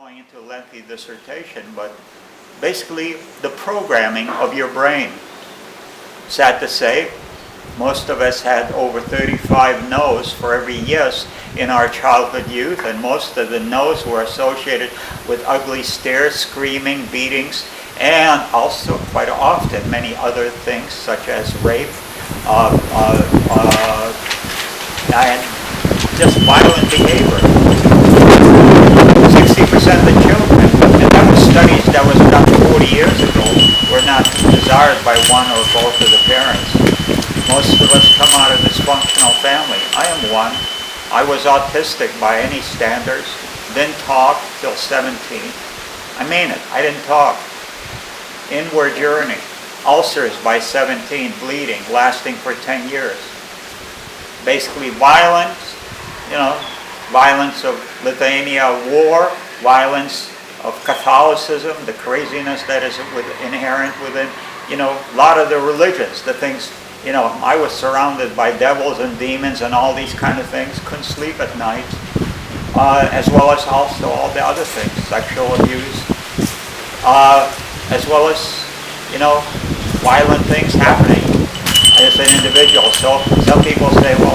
going into a lengthy dissertation, but basically the programming of your brain. Sad to say, most of us had over 35 no's for every yes in our childhood youth, and most of the no's were associated with ugly stares, screaming, beatings, and also quite often many other things such as rape and just violent behavior. 60% of the children, and that was studies that was done 40 years ago, were not desired by one or both of the parents. Most of us come out of dysfunctional family. I am one. I was autistic by any standards. Didn't talk till 17. I mean it. I didn't talk. Inward journey. Ulcers by 17, bleeding, lasting for 10 years. Basically violence, violence of Lithuania war, violence of Catholicism, the craziness that is inherent within, a lot of the religions, the things, I was surrounded by devils and demons and all these kind of things, couldn't sleep at night, as well as also all the other things, sexual abuse, as well as, violent things happening as an individual. So some people say, well,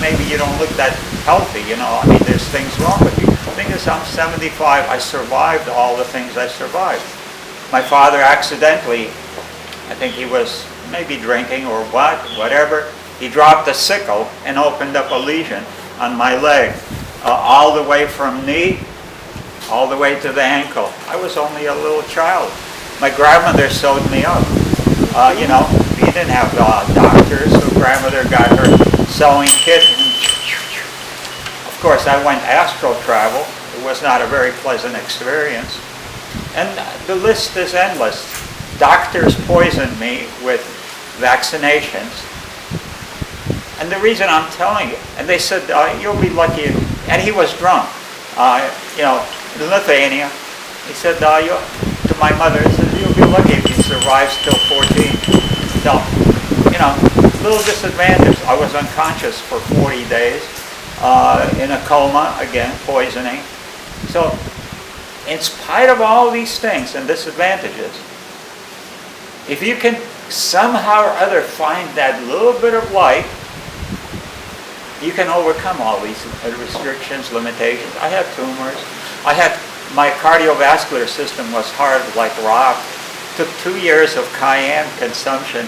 maybe you don't look that healthy, there's things wrong with you. The thing is, I'm 75, I survived all the things I survived. My father accidentally, I think he was maybe drinking or whatever, he dropped a sickle and opened up a lesion on my leg, all the way from knee, all the way to the ankle. I was only a little child. My grandmother sewed me up. We didn't have doctors, so grandmother got her sewing kit. Of course, I went astral travel. It was not a very pleasant experience. And the list is endless. Doctors poisoned me with vaccinations. And the reason I'm telling you, and they said, you'll be lucky, and he was drunk. In Lithuania, he said, to my mother, he said, you'll be lucky if you survive till 14. So, little disadvantage. I was unconscious for 40 days, in a coma, again, poisoning. So, in spite of all these things and disadvantages, if you can somehow or other find that little bit of light, you can overcome all these restrictions, limitations. I had tumors. My cardiovascular system was hard like rock. Took 2 years of cayenne consumption,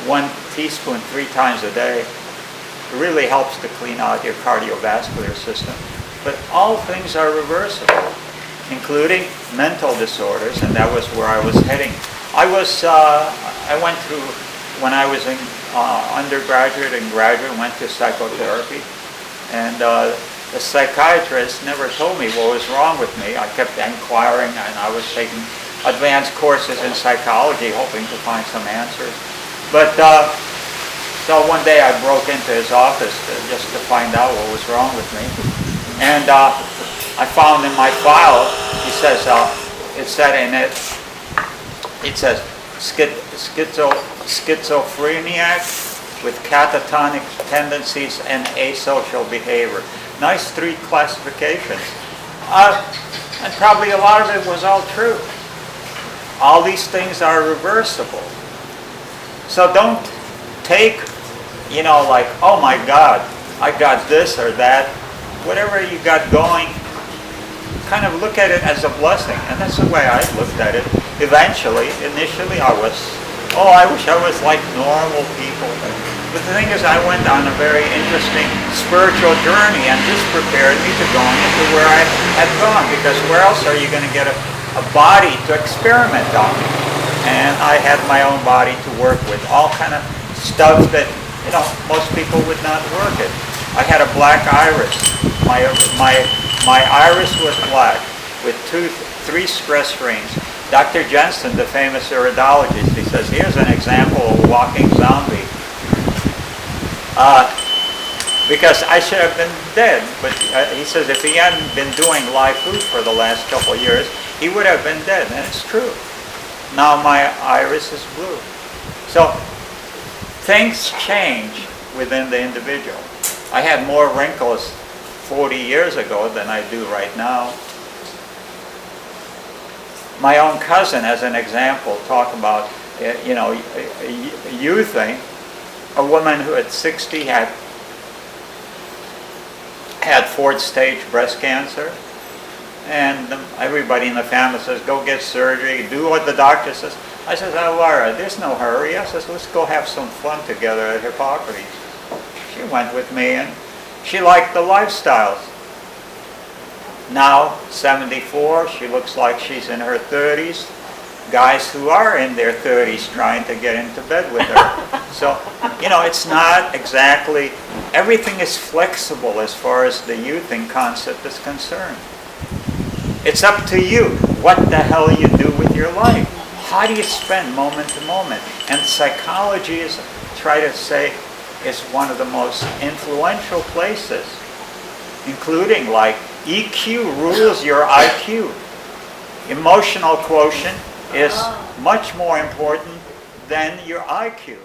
1 teaspoon 3 times a day. It really helps to clean out your cardiovascular system. But all things are reversible, including mental disorders, and that was where I was heading. I went through, when I was in undergraduate and graduate, went to psychotherapy, and the psychiatrist never told me what was wrong with me. I kept inquiring, and I was taking advanced courses in psychology, hoping to find some answers. But so one day I broke into his office just to find out what was wrong with me, and I found in my file, he says, it said in it, it says schizophrenic with catatonic tendencies and asocial behavior. Nice 3 classifications. And probably a lot of it was all true. All these things are reversible. So don't take, like, oh my God, I got this or that. Whatever you got going, kind of look at it as a blessing. And that's the way I looked at it. Initially I was, I wish I was like normal people. But the thing is, I went on a very interesting spiritual journey, and this prepared me to going into where I had gone, because where else are you going to get a body to experiment on? And I had my own body to work with, all kind of stuff that, most people would not work it. I had a black iris. My iris was black with 3 stress rings. Dr. Jensen, the famous iridologist, he says, here's an example of a walking zombie. Because I should have been dead, but he says if he hadn't been doing live food for the last couple of years, he would have been dead, and it's true. Now my iris is blue. So things change within the individual. I had more wrinkles 40 years ago than I do right now. My own cousin, as an example, talk about, youthing. A woman who at 60 had fourth stage breast cancer. And everybody in the family says, go get surgery, do what the doctor says. I said, Laura, there's no hurry. I says, let's go have some fun together at Hippocrates. She went with me, and she liked the lifestyles. Now, 74, she looks like she's in her 30s. Guys who are in their 30s trying to get into bed with her. So, it's not exactly, everything is flexible as far as the youthing concept is concerned. It's up to you what the hell you do with your life. How do you spend moment to moment? And psychology is, try to say, is one of the most influential places, including like EQ rules your IQ. Emotional quotient is much more important than your IQ.